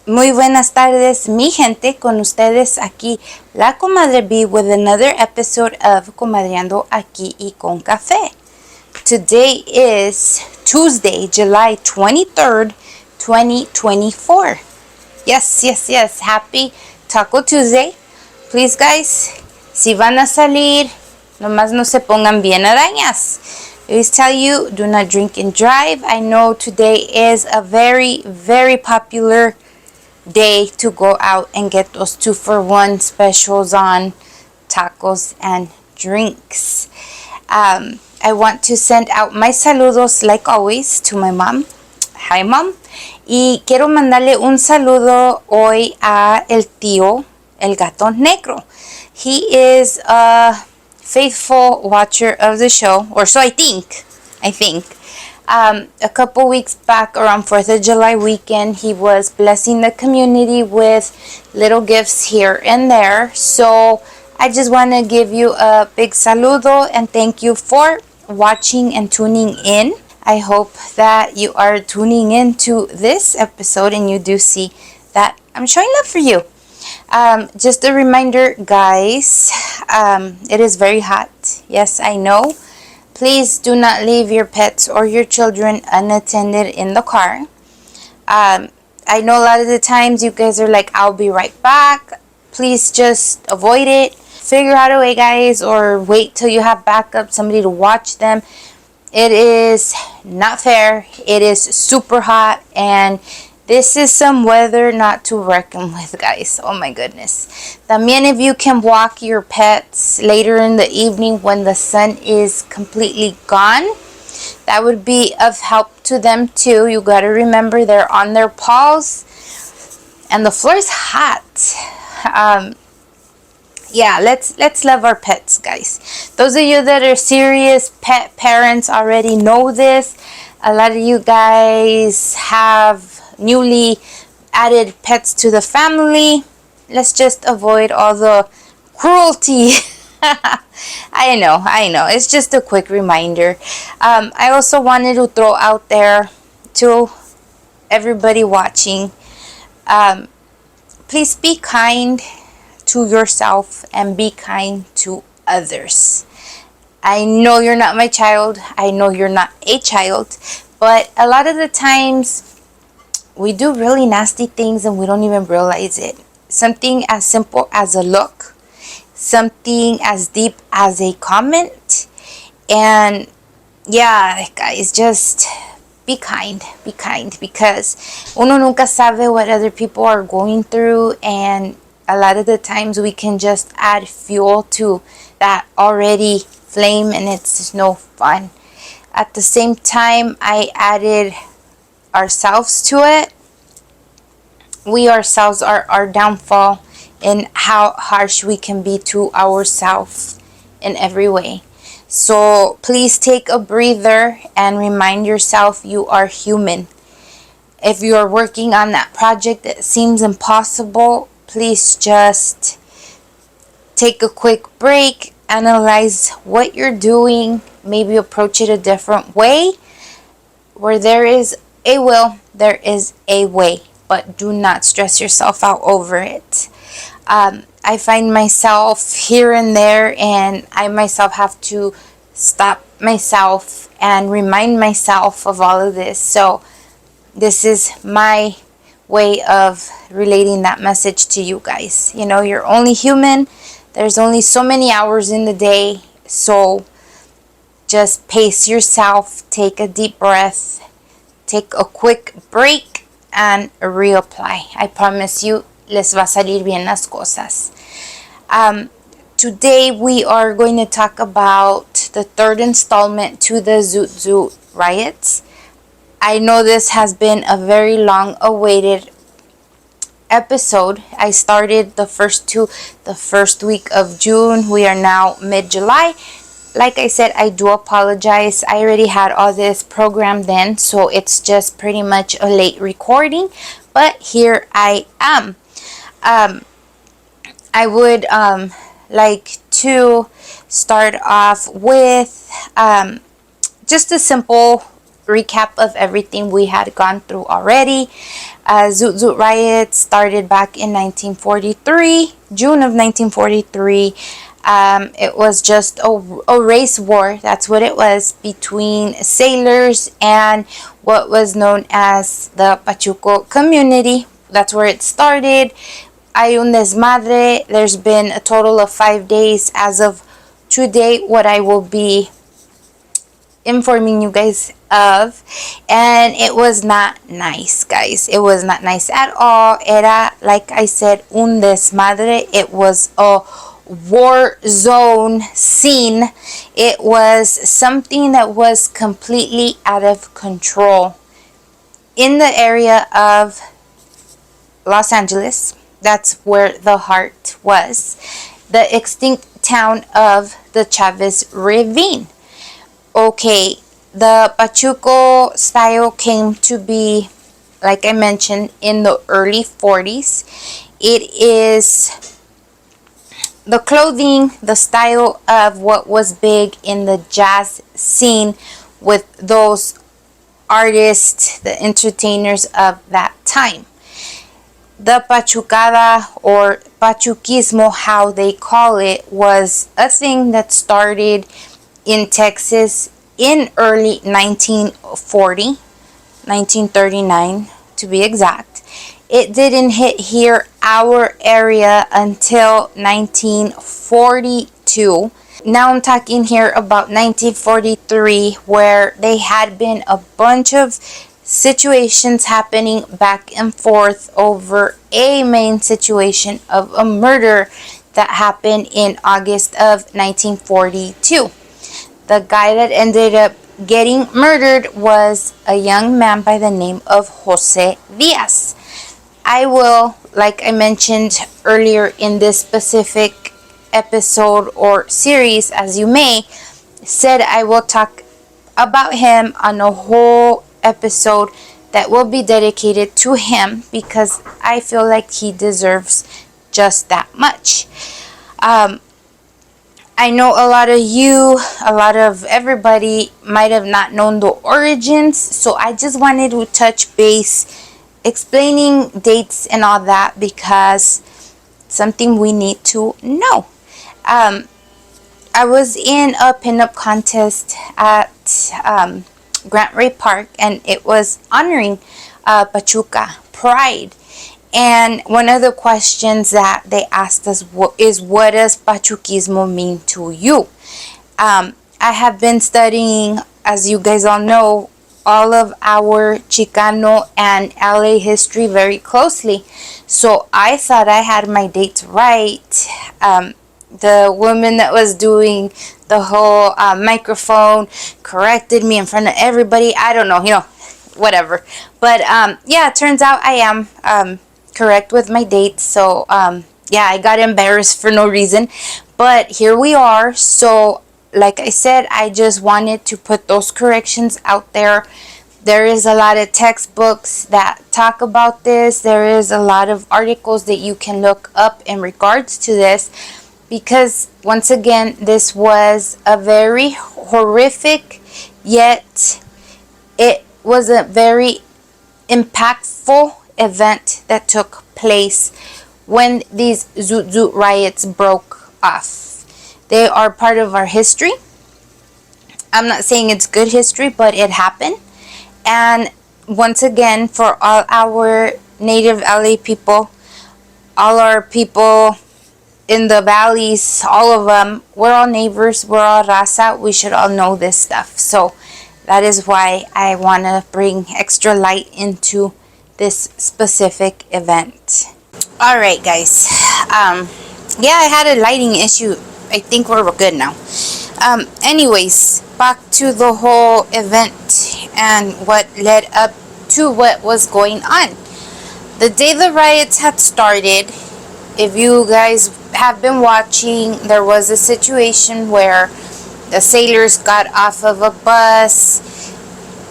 Muy buenas tardes, mi gente, con ustedes aquí la Comadre B with another episode of Comadreando aquí y con café. Today is Tuesday, July 23rd, 2024. Yes. Happy Taco Tuesday. Please, guys, si van a salir, nomás no se pongan bien arañas. I always tell you, do not drink and drive. I know today is a very popular day to go out and get those 2-for-1 specials on tacos and drinks. I want to send out my saludos like always to my mom. Hi, mom. Y quiero mandarle un saludo hoy a el tío, el gato negro. He is a faithful watcher of the show, or so I think. A couple weeks back, around 4th of July weekend, he was blessing the community with little gifts here and there. So I just want to give you a big saludo and thank you for watching and tuning in. I hope that you are tuning in to this episode and you do see that I'm showing love for you. Just a reminder, guys, it is very hot. Yes, I know. Please do not leave your pets or your children unattended in the car. I know a lot of the times you guys are like, I'll be right back. Please just avoid it. Figure out a way, guys, or wait till you have backup, somebody to watch them. It is not fair. It is super hot, and this is some weather not to reckon with, guys. Oh my goodness. También, if you can walk your pets later in the evening when the sun is completely gone, that would be of help to them too. You gotta remember they're on their paws and the floor is hot. Yeah, let's love our pets, guys. Those of you that are serious pet parents already know this. A lot of you guys have newly added pets to the family. Let's just avoid all the cruelty. I know. It's just a quick reminder. I also wanted to throw out there to everybody watching. Please be kind to yourself and be kind to others. I know you're not my child. I know you're not a child. But a lot of the times we do really nasty things and we don't even realize it. Something as simple as a look. Something as deep as a comment. And yeah, guys, just be kind because uno nunca sabe what other people are going through, and a lot of the times we can just add fuel to that already flame and it's just no fun. At the same time, I added ourselves to it. We ourselves are our downfall in how harsh we can be to ourselves in every way. So please take a breather and remind yourself you are human. If you are working on that project that seems impossible, please just take a quick break, analyze what you're doing, maybe approach it a different way. Where there is a will, there is a way, but do not stress yourself out over it. I find myself here and there, and I myself have to stop myself and remind myself of all of this. So this is my way of relating that message to you guys. You know, you're only human. There's only so many hours in the day. So just pace yourself, take a deep breath, take a quick break, and reapply. I promise you, les va a salir bien las cosas. Today we are going to talk about the third installment to the Zoot Riots. I know this has been a very long awaited episode. I started the first two the first week of June. We are now mid-July. Like I said, I do apologize. I already had all this programmed then, so it's just pretty much a late recording. But here I am. I would like to start off with just a simple recap of everything we had gone through already. Zoot Zoot Riots started back in 1943, June of 1943. It was just a race war, that's what it was, between sailors and what was known as the Pachuco community. That's where it started. Hay un desmadre. There's been a total of 5 days as of today, what I will be informing you guys of, and it was not nice, guys. It was not nice at all. Era, like I said, un desmadre. It was a war zone scene. It was something that was completely out of control in the area of Los Angeles. That's where the heart was, the extinct town of the Chavez Ravine. Okay, the Pachuco style came to be, like I mentioned, in the early 40s. It is the clothing, the style of what was big in the jazz scene with those artists, the entertainers of that time. The Pachucada, or Pachuquismo, how they call it, was a thing that started in Texas in early 1940, 1939 to be exact. It didn't hit here, our area, until 1942. Now I'm talking here about 1943, where they had been a bunch of situations happening back and forth over a main situation of a murder that happened in August of 1942. The guy that ended up getting murdered was a young man by the name of Jose Diaz. I will, like I mentioned earlier in this specific episode or series, as you may, said I will talk about him on a whole episode that will be dedicated to him, because I feel like he deserves just that much. I know a lot of you, a lot of everybody might have not known the origins, so I just wanted to touch base explaining dates and all that, because something we need to know. I was in a pinup contest at Grant Ray Park, and it was honoring Pachuca Pride. And one of the questions that they asked us is, what does Pachuquismo mean to you? I have been studying, as you guys all know, all of our Chicano and LA history very closely. So I thought I had my dates right. The woman that was doing the whole microphone corrected me in front of everybody. I don't know, whatever. But yeah, it turns out I am correct with my dates. So yeah, I got embarrassed for no reason. But here we are. So like I said, I just wanted to put those corrections out there. There is a lot of textbooks that talk about this. There is a lot of articles that you can look up in regards to this, because once again, this was a very horrific, yet it was a very impactful event that took place when these Zoot Zoot riots broke off. They are part of our history. I'm not saying it's good history, but it happened. And once again, for all our native LA people, all our people in the valleys, all of them, we're all neighbors, we're all raza, we should all know this stuff. So that is why I want to bring extra light into this specific event. All right, guys. Yeah, I had a lighting issue. I think we're good now. Anyways, back to the whole event and what led up to what was going on. The day the riots had started, if you guys have been watching, there was a situation where the sailors got off of a bus,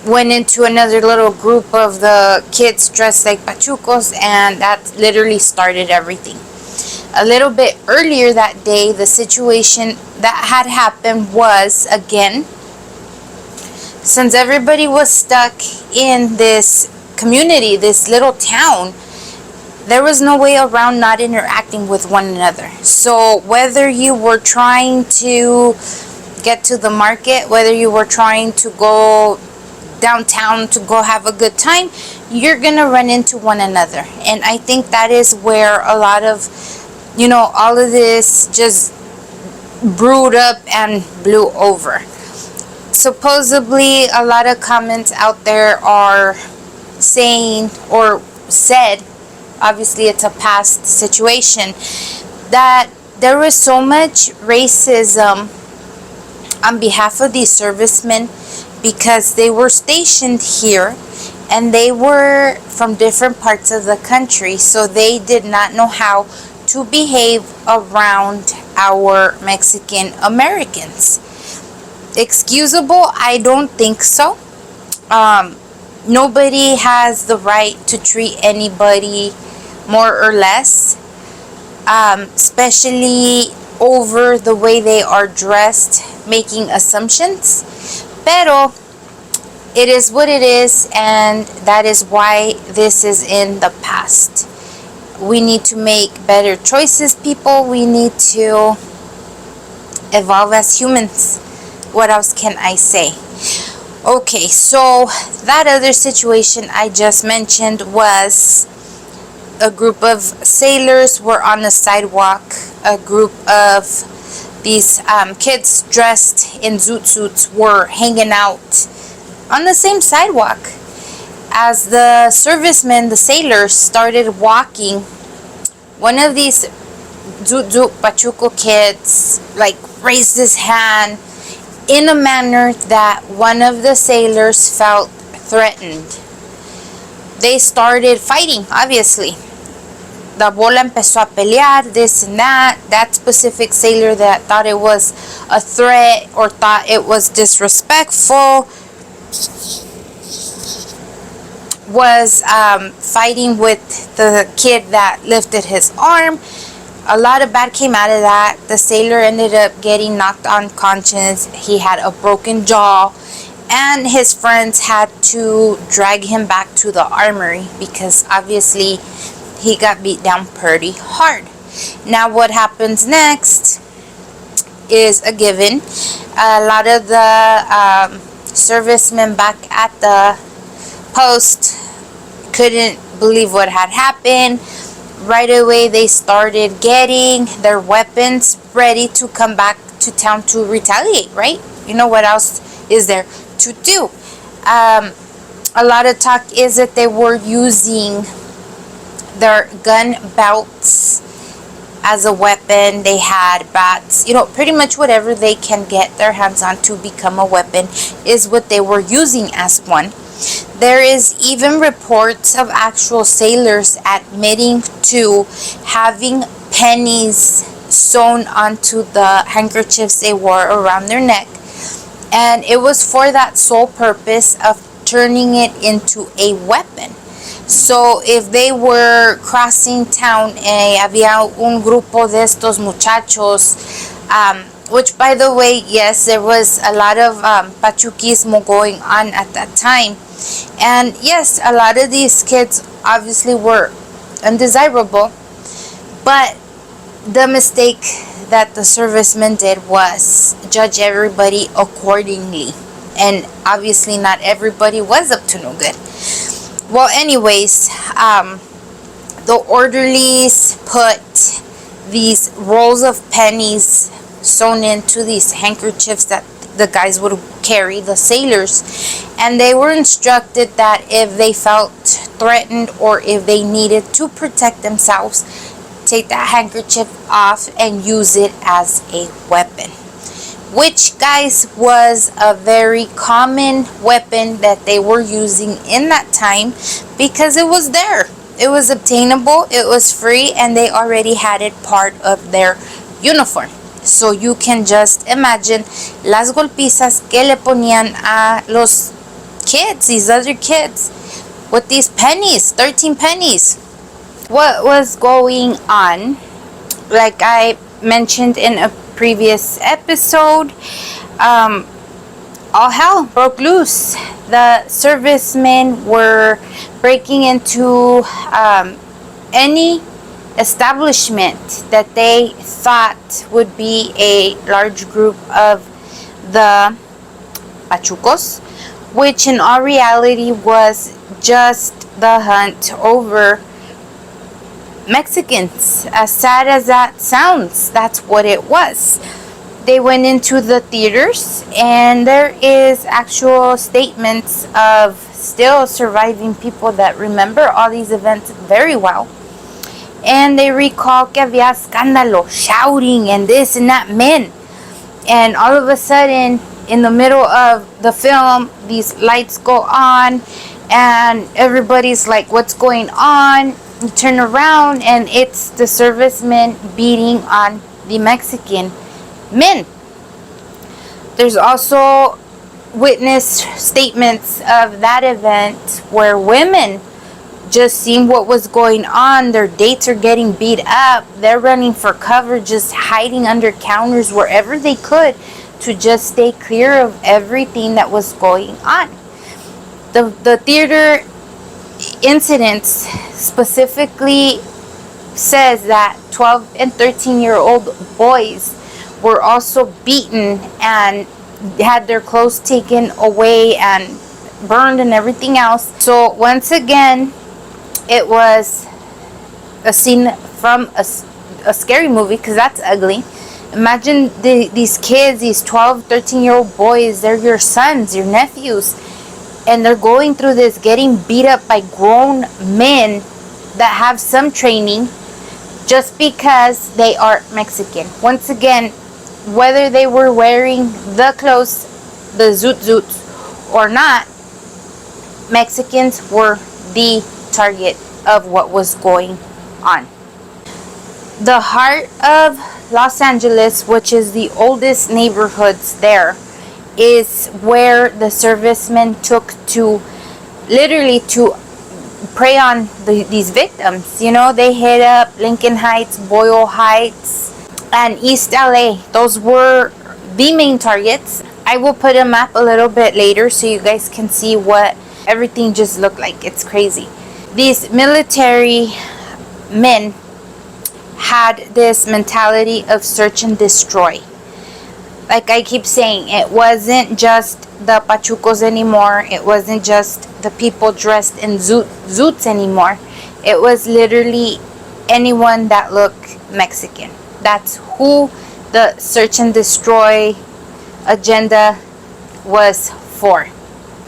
went into another little group of the kids dressed like pachucos, and that literally started everything. A little bit earlier that day, the situation that had happened was, again, Since everybody was stuck in this community, this little town, there was no way around not interacting with one another. So whether you were trying to get to the market, whether you were trying to go downtown to go have a good time, you're gonna run into one another. And I think that is where a lot of, all of this just brewed up and blew over. Supposedly, a lot of comments out there are saying or said, obviously it's a past situation, that there was so much racism on behalf of these servicemen because they were stationed here and they were from different parts of the country, so they did not know how to behave around our Mexican Americans. Excusable? I don't think so. Nobody has the right to treat anybody more or less, especially over the way they are dressed, making assumptions. Pero it is what it is, and that is why this is in the past. We need to make better choices, people. We need to evolve as humans. What else can I say? Okay, so that other situation I just mentioned was a group of sailors were on the sidewalk. A group of these kids dressed in zoot suits were hanging out on the same sidewalk. As the servicemen, the sailors, started walking, one of these zoot zoot pachuco kids raised his hand in a manner that one of the sailors felt threatened. They started fighting, obviously. The bola empezó a pelear, this and that. That specific sailor that thought it was a threat or thought it was disrespectful was fighting with the kid that lifted his arm. A lot of bad came out of that. The sailor ended up getting knocked unconscious. He had a broken jaw, and his friends had to drag him back to the armory because obviously he got beat down pretty hard. Now what happens next is a given. A lot of the servicemen back at the post couldn't believe what had happened. Right away they started getting their weapons ready to come back to town to retaliate, right? You know what else is there to do? A lot of talk is that they were using their gun belts as a weapon. They had bats, pretty much whatever they can get their hands on to become a weapon is what they were using as one. There is even reports of actual sailors admitting to having pennies sewn onto the handkerchiefs they wore around their neck, and it was for that sole purpose of turning it into a weapon. So if they were crossing town, había un grupo de estos muchachos, which by the way, yes, there was a lot of pachuquismo going on at that time. And yes, a lot of these kids obviously were undesirable, but the mistake that the servicemen did was judge everybody accordingly. And obviously not everybody was up to no good. Well, anyways, the orderlies put these rolls of pennies sewn into these handkerchiefs that the guys would carry, the sailors, and they were instructed that if they felt threatened or if they needed to protect themselves, take that handkerchief off and use it as a weapon, which, guys, was a very common weapon that they were using in that time because it was there, it was obtainable, it was free, and they already had it part of their uniform. So you can just imagine las golpizas que le ponían a los kids, these other kids, with these pennies, 13 pennies. What was going on, like I mentioned in a previous episode, all hell broke loose. The servicemen were breaking into any establishment that they thought would be a large group of the Pachucos, which in all reality was just the hunt over Mexicans. As sad as that sounds, that's what it was. They went into the theaters, and there is actual statements of still surviving people that remember all these events very well. And they recall que había escándalo, shouting and this and that, men. And all of a sudden, in the middle of the film, these lights go on, and everybody's like, what's going on? You turn around, and it's the servicemen beating on the Mexican men. There's also witness statements of that event where women just seeing what was going on. Their dates are getting beat up. They're running for cover, just hiding under counters wherever they could to just stay clear of everything that was going on. The theater incidents specifically says that 12 and 13-year-old boys were also beaten and had their clothes taken away and burned and everything else. So once again, it was a scene from a scary movie, because that's ugly. Imagine these kids, these 12, 13-year-old boys, they're your sons, your nephews, and they're going through this, getting beat up by grown men that have some training just because they are Mexican. Once again, whether they were wearing the clothes, the Zoots or not, Mexicans were the target of what was going on. The heart of Los Angeles, which is the oldest neighborhoods there, is where the servicemen took to literally to prey on these victims. You know, they hit up Lincoln Heights, Boyle Heights, and East LA. Those were the main targets. I will put a map a little bit later so you guys can see what everything just looked like. It's crazy. These military men had this mentality of search and destroy. Like I keep saying, it wasn't just the Pachucos anymore. It wasn't just the people dressed in Zoots anymore. It was literally anyone that looked Mexican. That's who the search and destroy agenda was for.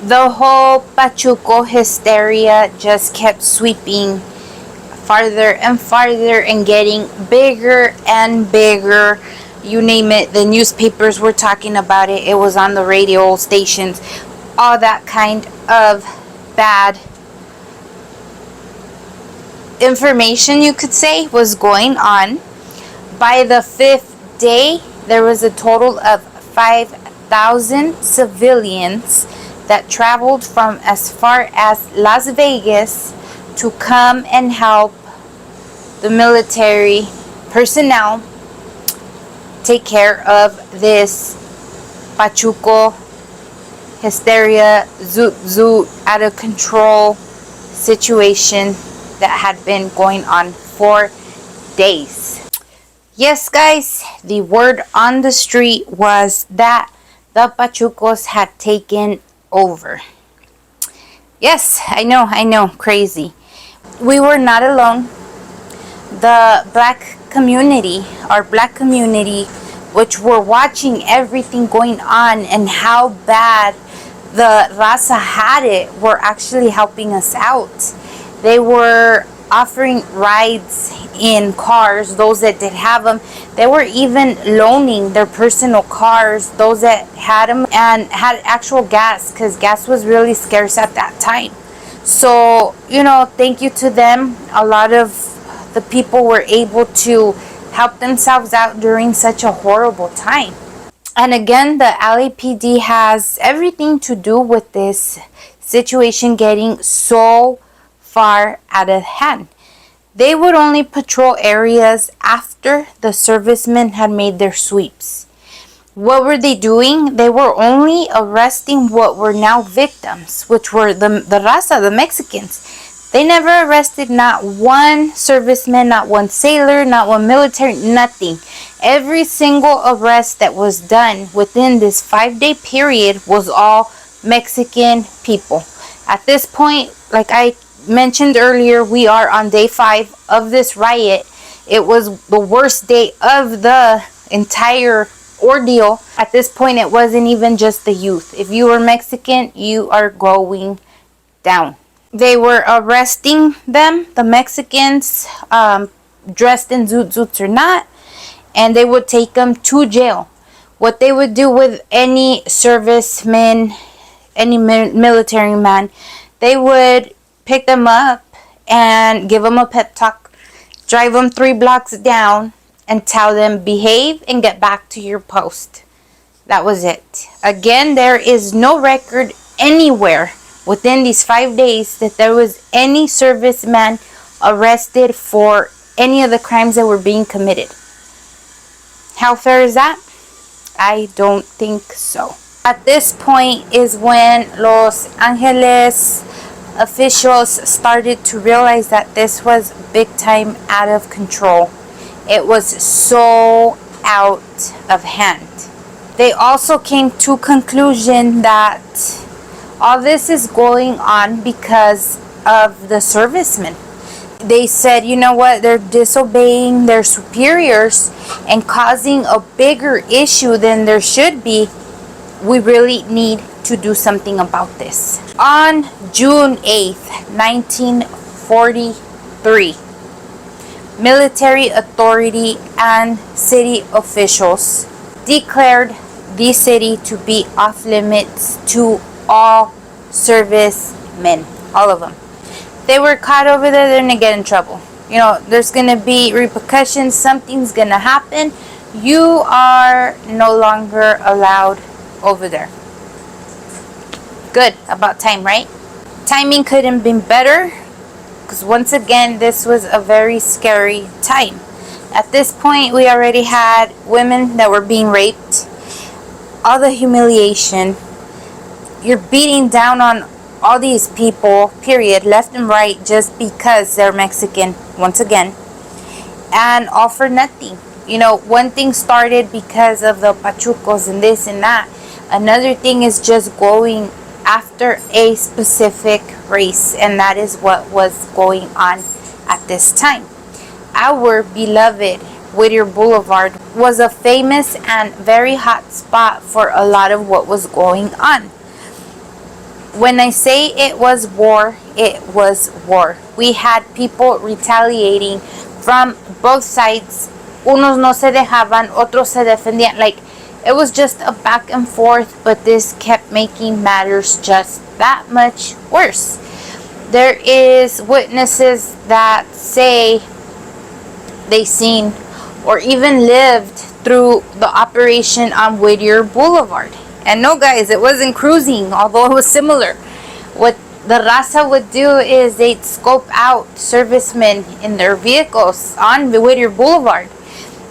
The whole Pachuco hysteria just kept sweeping farther and farther and getting bigger and bigger. You name it, the newspapers were talking about it. It was on the radio stations. All that kind of bad information, you could say, was going on. By the 5th day, there was a total of 5,000 civilians that traveled from as far as Las Vegas to come and help the military personnel take care of this Pachuco hysteria, Zoot, out of control situation that had been going on for days. Yes, guys, the word on the street was that the Pachucos had taken over. Yes, I know, crazy. We were not alone. The black community, which were watching everything going on and how bad the raza had it, were actually helping us out. They were offering rides in cars, those that did have them. They were even loaning their personal cars, those that had them, and had actual gas, because gas was really scarce at that time. So, thank you to them. A lot of the people were able to help themselves out during such a horrible time. And again, the LAPD has everything to do with this situation getting so far out of hand. They would only patrol areas after the servicemen had made their sweeps. What were they doing? They were only arresting what were now victims, which were the raza, the Mexicans. They never arrested not one serviceman, not one sailor, not one military, nothing. Every single arrest that was done within this 5-day period was all Mexican people. At this point, like I mentioned earlier, we are on day 5 of this riot. It was the worst day of the entire ordeal. At this point, it wasn't even just the youth. If you were Mexican, you are going down. They were arresting them, the Mexicans, dressed in Zoots or not, and they would take them to jail. What they would do with any serviceman, any military man, they would pick them up and give them a pep talk, drive them 3 blocks down, and tell them behave and get back to your post. That was it. Again, there is no record anywhere within these 5 days that there was any serviceman arrested for any of the crimes that were being committed. How fair is that? I don't think so. At this point is when Los Angeles officials started to realize that this was big time out of control. It was so out of hand. They also came to conclusion that all this is going on because of the servicemen. They said, you know what, they're disobeying their superiors and causing a bigger issue than there should be. We really need to do something about this. On June 8th, 1943, military authority and city officials declared the city to be off limits to all servicemen, all of them. They were caught over there, they're gonna get in trouble. You know, there's gonna be repercussions, something's gonna happen. You are no longer allowed over there. Good, about time, right? Timing couldn't have been better, because once again, this was a very scary time. At this point, we already had women that were being raped, all the humiliation. You're beating down on all these people, period, left and right, just because they're Mexican, once again, and all for nothing. You know, one thing started because of the pachucos and this and that. Another thing is just going after a specific race, and that is what was going on at this time. Our beloved Whittier Boulevard was a famous and very hot spot for a lot of what was going on. When I say it was war, it was war. We had people retaliating from both sides. Unos no se dejaban, otros se defendían. Like, it was just a back and forth, but this kept making matters just that much worse. There is witnesses that say they seen or even lived through the operation on Whittier Boulevard. And no, guys, it wasn't cruising, although it was similar. What the raza would do is they'd scope out servicemen in their vehicles on Whittier Boulevard.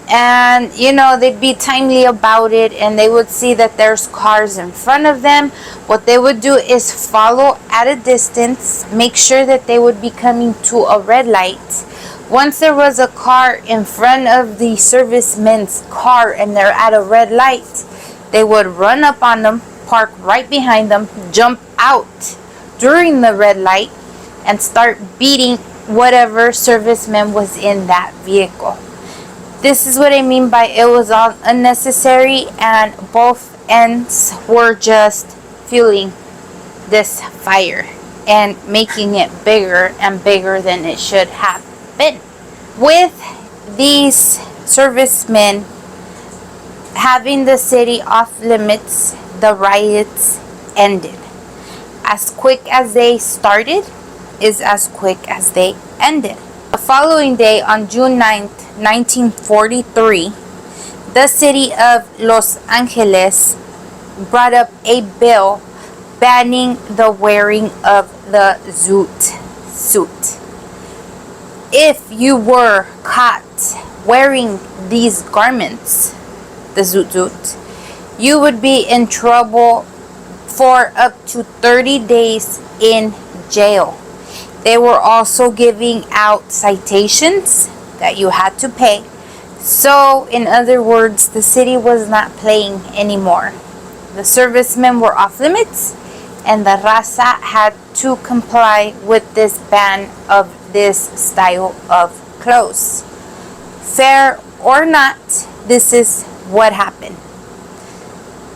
And, you know, they'd be timely about it, and they would see that there's cars in front of them. What they would do is follow at a distance, make sure that they would be coming to a red light. Once there was a car in front of the serviceman's car and they're at a red light, they would run up on them, park right behind them, jump out during the red light, and start beating whatever serviceman was in that vehicle. This is what I mean by it was all unnecessary, and both ends were just fueling this fire and making it bigger and bigger than it should have been. With these servicemen having the city off limits, the riots ended. As quick as they started is as quick as they ended. The following day, on June 9th, 1943, the city of Los Angeles brought up a bill banning the wearing of the Zoot suit. If you were caught wearing these garments, the Zoot, you would be in trouble for up to 30 days in jail. They were also giving out citations that you had to pay. So, in other words, the city was not playing anymore. The servicemen were off limits, and the raza had to comply with this ban of this style of clothes. Fair or not, this is what happened.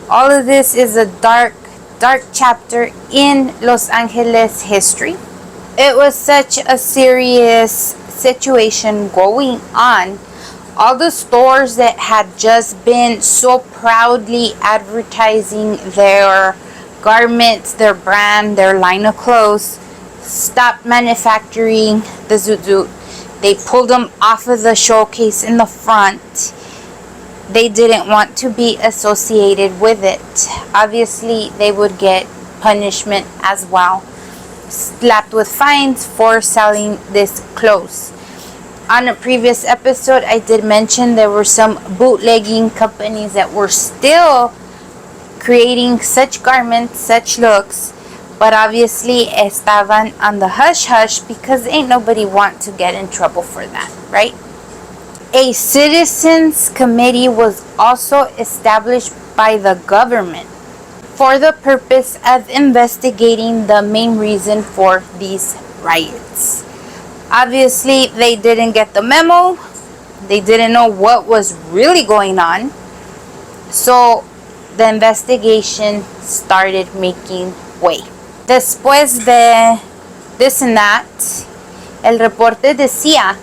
All of this is a dark chapter in Los Angeles history. It was such a serious situation going on. All the stores that had just been so proudly advertising their garments, their brand, their line of clothes, stopped manufacturing the Zoot. They pulled them off of the showcase in the front. They didn't want to be associated with it. Obviously, they would get punishment as well, slapped with fines for selling this clothes. On a previous episode, I did mention there were some bootlegging companies that were still creating such garments, such looks, but obviously estaban on the hush-hush because ain't nobody want to get in trouble for that, right? A citizens committee was also established by the government for the purpose of investigating the main reason for these riots. Obviously, they didn't get the memo. They didn't know what was really going on. So, the investigation started making way. Después de this and that, el reporte decía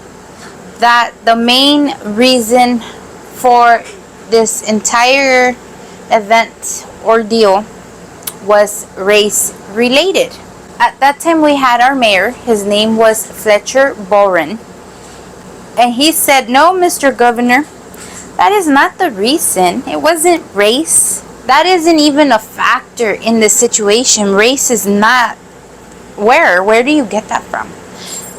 that the main reason for this entire event ordeal was race related. At that time we had our mayor, his name was Fletcher Boren, and he said, "No, Mr. Governor, that is not the reason. It wasn't race. That isn't even a factor in the situation. Race is not." Where do you get that from?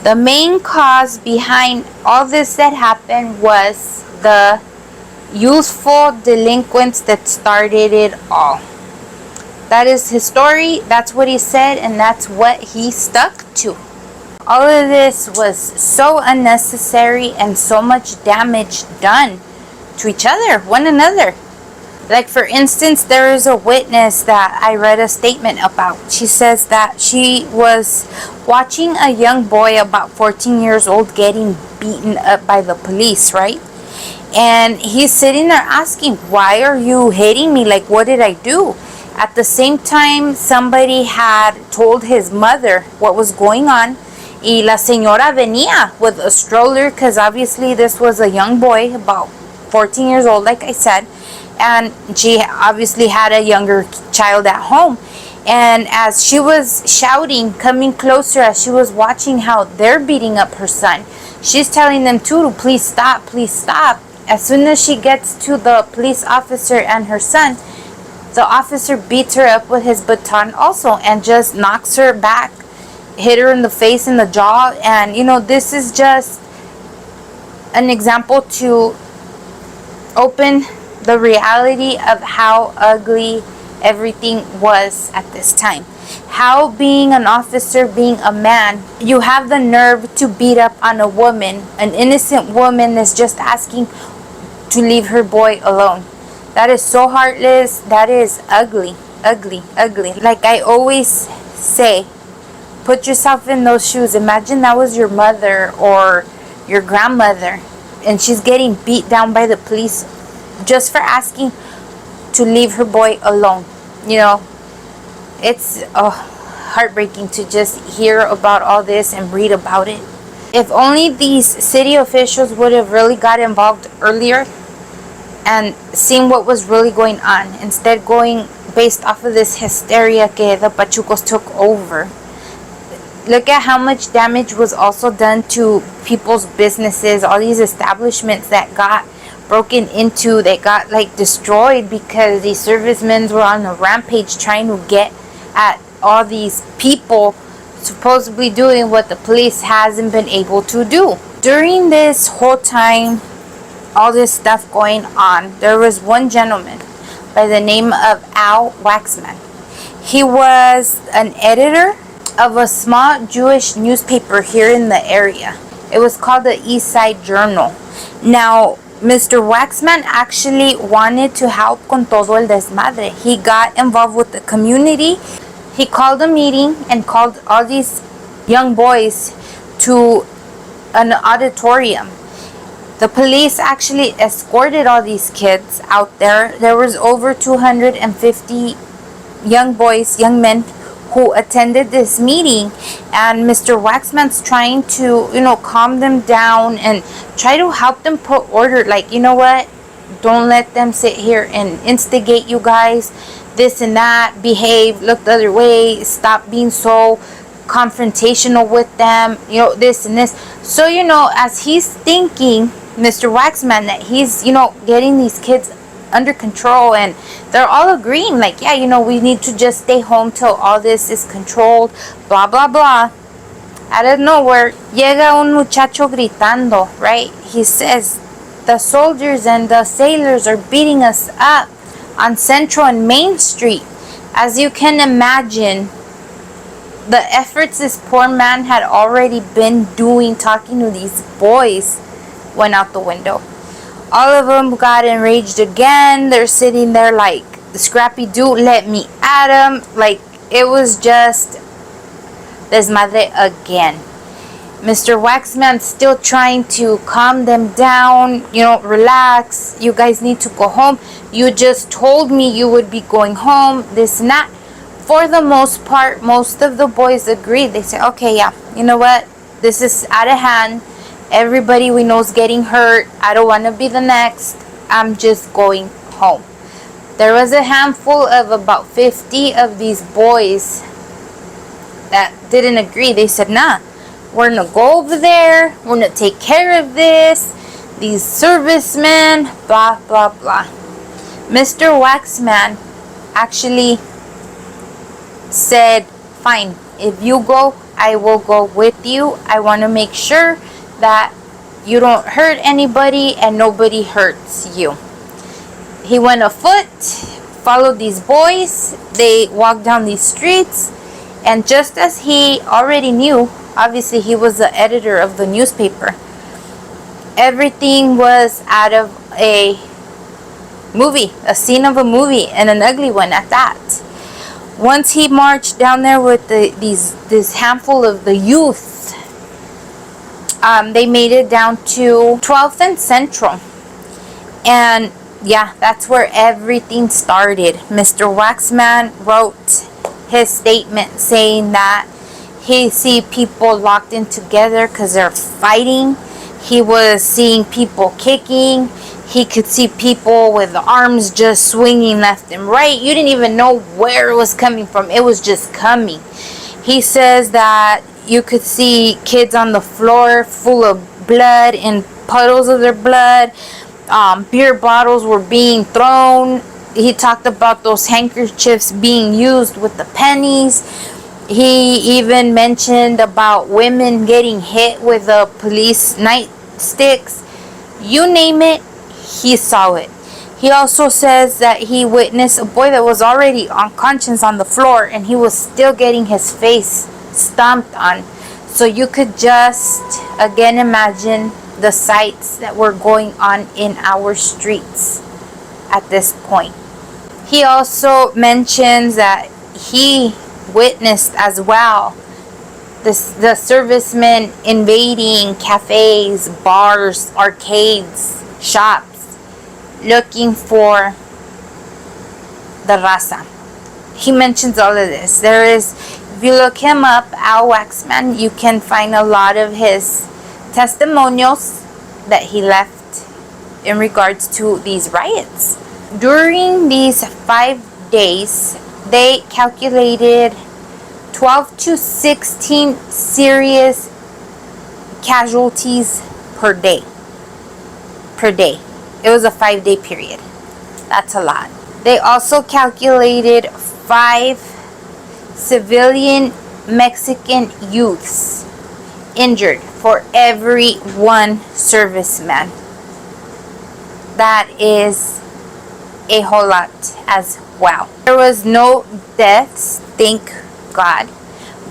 The main cause behind all this that happened was the youthful delinquents that started it all. That is his story, that's what he said, and that's what he stuck to. All of this was so unnecessary and so much damage done to each other, one another. Like, for instance, there is a witness that I read a statement about. She says that she was watching a young boy about 14 years old getting beaten up by the police, right? And he's sitting there asking, "Why are you hitting me? Like, what did I do?" At the same time, somebody had told his mother what was going on. Y la señora venía with a stroller because obviously this was a young boy, about 14 years old, like I said. And she obviously had a younger child at home. And as she was shouting, coming closer, as she was watching how they're beating up her son, she's telling them too to please stop, please stop. As soon as she gets to the police officer and her son, the officer beats her up with his baton also and just knocks her back, hit her in the face, in the jaw. And this is just an example to open the reality of how ugly everything was at this time. How, being an officer, being a man, you have the nerve to beat up on a woman. An innocent woman is just asking to leave her boy alone. That is so heartless. That is ugly, ugly, ugly. Like I always say, put yourself in those shoes. Imagine that was your mother or your grandmother, and she's getting beat down by the police just for asking to leave her boy alone. It's heartbreaking to just hear about all this and read about it. If only these city officials would have really got involved earlier and seen what was really going on, instead going based off of this hysteria que the Pachucos took over. Look at how much damage was also done to people's businesses, all these establishments that got broken into, they got destroyed because these servicemen were on a rampage trying to get at all these people supposedly doing what the police hasn't been able to do. During this whole time, all this stuff going on, there was one gentleman by the name of Al Waxman. He was an editor of a small Jewish newspaper here in the area. It was called the East Side Journal. Now, Mr. Waxman actually wanted to help con todo el desmadre. He got involved with the community. He called a meeting and called all these young boys to an auditorium. The police actually escorted all these kids out there. There was over 250 young boys, young men who attended this meeting, and Mr. Waxman's trying to, calm them down and try to help them put order. Like, you know what? Don't let them sit here and instigate you guys. This and that. Behave. Look the other way. Stop being so confrontational with them. This and this. So, as he's thinking, Mr. Waxman, that he's, getting these kids under control, and they're all agreeing, like, yeah, we need to just stay home till all this is controlled, blah blah blah. Out of nowhere, llega un muchacho gritando, right? He says, the soldiers and the sailors are beating us up on Central and Main Street. As you can imagine, the efforts this poor man had already been doing, talking to these boys, went out the window. All of them got enraged again. They're sitting there like, Scrappy Doo, let me at him. Like, it was just desmadre again. Mr. Waxman still trying to calm them down. Relax. You guys need to go home. You just told me you would be going home. This and that. For the most part, most of the boys agreed. They said, okay, yeah, you know what? This is out of hand. Everybody we know is getting hurt. I don't want to be the next. I'm just going home. There was a handful of about 50 of these boys that didn't agree. They said, nah, we're going to go over there. We're going to take care of this. These servicemen, blah, blah, blah. Mr. Waxman actually said, fine, if you go, I will go with you. I want to make sure that you don't hurt anybody and nobody hurts you. He went afoot, followed these boys. They walked down these streets, and just as he already knew, obviously he was the editor of the newspaper, everything was out of a movie, a scene of a movie, and an ugly one at that. Once he marched down there with this handful of the youth, they made it down to 12th and Central. And yeah, that's where everything started. Mr. Waxman wrote his statement saying that he see people locked in together because they're fighting. He was seeing people kicking. He could see people with the arms just swinging left and right. You didn't even know where it was coming from. It was just coming. He says that you could see kids on the floor full of blood and puddles of their blood. Beer bottles were being thrown. He talked about those handkerchiefs being used with the pennies. He even mentioned about women getting hit with the police nightsticks. You name it, he saw it. He also says that he witnessed a boy that was already unconscious on the floor, and he was still getting his face stomped on. So you could just again imagine the sights that were going on in our streets at this point. He also mentions that he witnessed as well the servicemen invading cafes, bars, arcades, shops, looking for the raza. He mentions all of this. If you look him up, Al Waxman, you can find a lot of his testimonials that he left in regards to these riots. During these 5 days, they calculated 12 to 16 serious casualties per day. It was a 5-day period. That's a lot. They also calculated 5 civilian Mexican youths injured for every one serviceman. That is a whole lot as well. There was no deaths, thank God.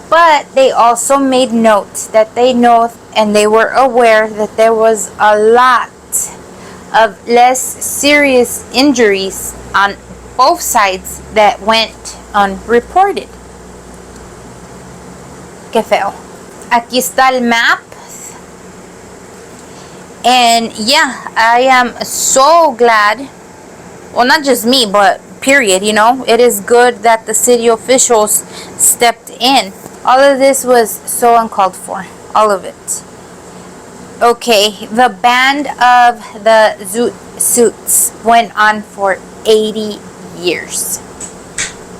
But they also made note that they know and they were aware that there was a lot of less serious injuries on both sides that went unreported. Qué feo. Aquí está el map. And yeah, I am so glad. Well, not just me, but period, you know. It is good that the city officials stepped in. All of this was so uncalled for. All of it. Okay, the ban of the Zoot suits went on for 80 years.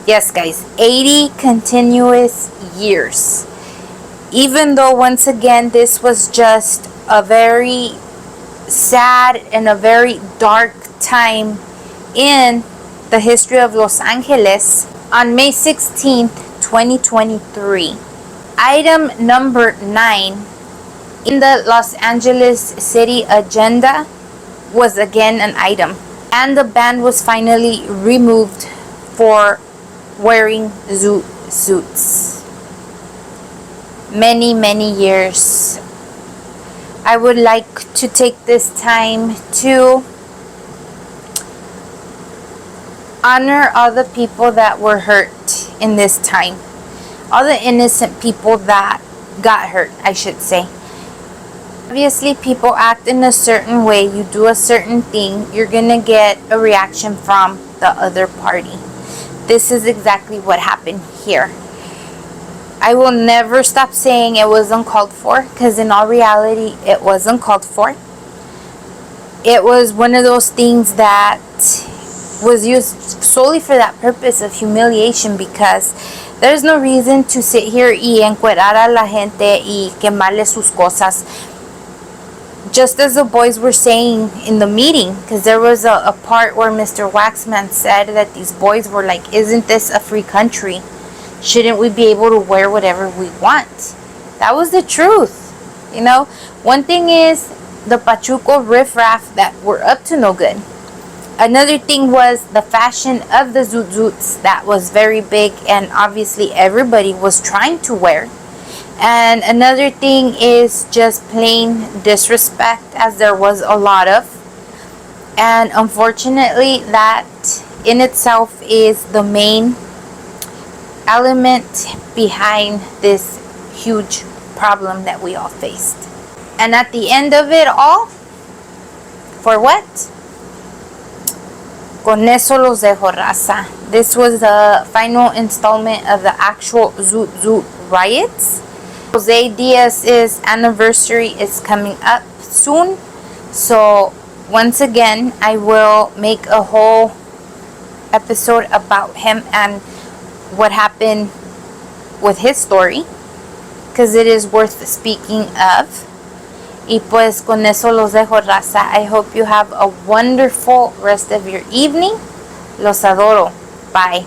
Yes, guys, 80 continuous years. Even though, once again, this was just a very sad and a very dark time in the history of Los Angeles, on May 16th, 2023, item number 9 in the Los Angeles city agenda was again an item, and the ban was finally removed for wearing Zoot suits. Many years. I would like to take this time to honor all the people that were hurt in this time. All the innocent people that got hurt, I should say. Obviously, people act in a certain way. You do a certain thing, you're gonna get a reaction from the other party. This is exactly what happened here. I will never stop saying it was uncalled for, because in all reality, it was uncalled for. It was one of those things that was used solely for that purpose of humiliation, because there's no reason to sit here y encuerar a la gente y quemarle sus cosas. Just as the boys were saying in the meeting, because there was a part where Mr. Waxman said that these boys were like, isn't this a free country? Shouldn't we be able to wear whatever we want? That was the truth. You know, one thing is the Pachuco riffraff that were up to no good. Another thing was the fashion of the Zoot Zoots that was very big, and obviously everybody was trying to wear. And another thing is just plain disrespect, as there was a lot of. And unfortunately, that in itself is the main element behind this huge problem that we all faced. And at the end of it all, for what? Con eso los dejo, raza. This was the final installment of the actual Zoot riots. Jose Diaz's anniversary is coming up soon, so once again I will make a whole episode about him and what happened with his story, because it is worth speaking of. Y pues con eso los dejo, raza. I hope you have a wonderful rest of your evening. Los adoro. Bye.